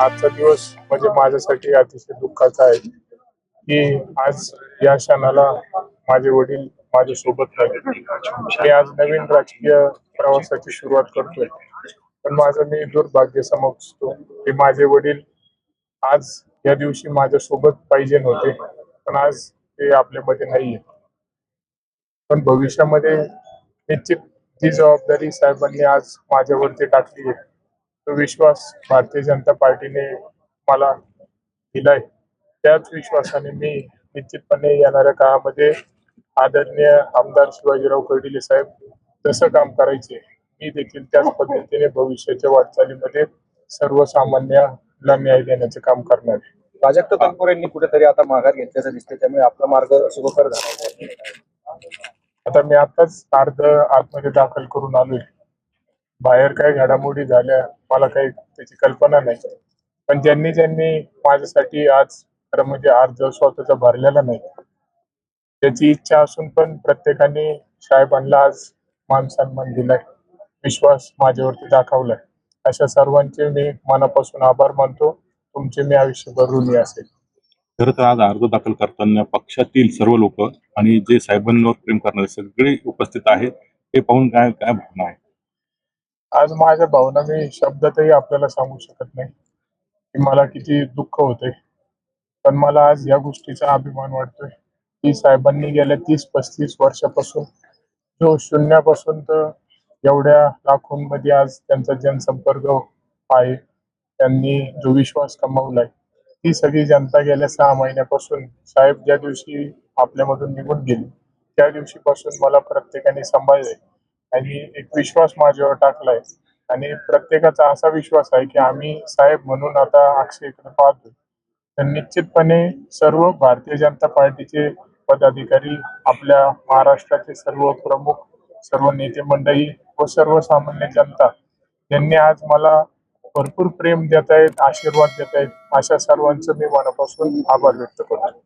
आजचा दिवस म्हणजे माझ्यासाठी अतिशय दुःखाचा आहे की आज या क्षणाला माझे वडील माझ्या सोबत नाही. मी आज नवीन राजकीय प्रवासाची सुरुवात करतोय, पण माझं मी दुर्भाग्य समजतो की माझे वडील आज या दिवशी माझ्या सोबत पाहिजे होते, पण आज ते आपल्यामध्ये नाहीये. पण भविष्यामध्ये निश्चित जी जबाबदारी साहेबांनी आज माझ्यावरती टाकली आहे, तो विश्वास भारतीय जनता पार्टीने मला दिलाय. त्याच विश्वासाने मी निश्चितपणे येणाऱ्या काळामध्ये आदरणीय आमदार शिवाजीराव कर्डिले साहेब जसं काम करायचे, मी देखील त्याच पद्धतीने भविष्याच्या वाटचालीमध्ये सर्वसामान्याला न्याय देण्याचे काम करणार आहे. प्राजक्त तनपुरेंनी कुठेतरी आता माघार घेतल्याचं दिसते, त्यामुळे आपला मार्ग सुखकर झाला आहे. आता मी आताच आतमध्ये दाखल करून आलोय. बाहेर काय घडामोडी झाल्या मला काही त्याची कल्पना नाही, पण ज्यांनी ज्यांनी माझ्यासाठी आज खरं म्हणजे अर्ज स्वतःचा भरलेला नाही, त्याची इच्छा असून पण प्रत्येकाने साहेबांना आज मान सन्मान दिलाय, विश्वास माझ्यावरती दाखवलाय. अशा सर्वांचे मी मनापासून आभार मानतो. तुमचे मी आयुष्यभर ऋणी असेल. खरं तर आज अर्ज दाखल करताना पक्षातील सर्व लोक आणि जे साहेबांवर प्रेम करणारे सगळे उपस्थित आहेत, हे पाहून काय काय भावना आहे? आज माझ्या भावना मी शब्दातही आपल्याला सांगू शकत नाही की मला किती दुःख होते, पण मला आज या गोष्टीचा अभिमान वाटतोय की साहेबांनी गेल्या 30-35 वर्षापासून जो शून्यापासून तर एवढ्या लाखोंमध्ये आज त्यांचा जनसंपर्क आहे, त्यांनी जो विश्वास कमावलाय, ती सगळी जनता गेल्या 6 महिन्यापासून साहेब ज्या दिवशी आपल्यामधून निघून गेले त्या दिवशीपासून मला प्रत्येकाने सांभाळलंय आणि एक विश्वास माझ्यावर टाकलाय. आणि प्रत्येकाचा असा विश्वास आहे की आम्ही साहेब म्हणून आता अक्षयकडे पाहतोय. तर निश्चितपणे सर्व भारतीय जनता पार्टीचे पदाधिकारी, आपल्या महाराष्ट्राचे सर्व प्रमुख, सर्व नेते मंडळी व सर्वसामान्य जनता यांनी आज मला भरपूर प्रेम देत आहेत, आशीर्वाद देत आहेत. अशा सर्वांचं मी मनापासून आभार व्यक्त करतो.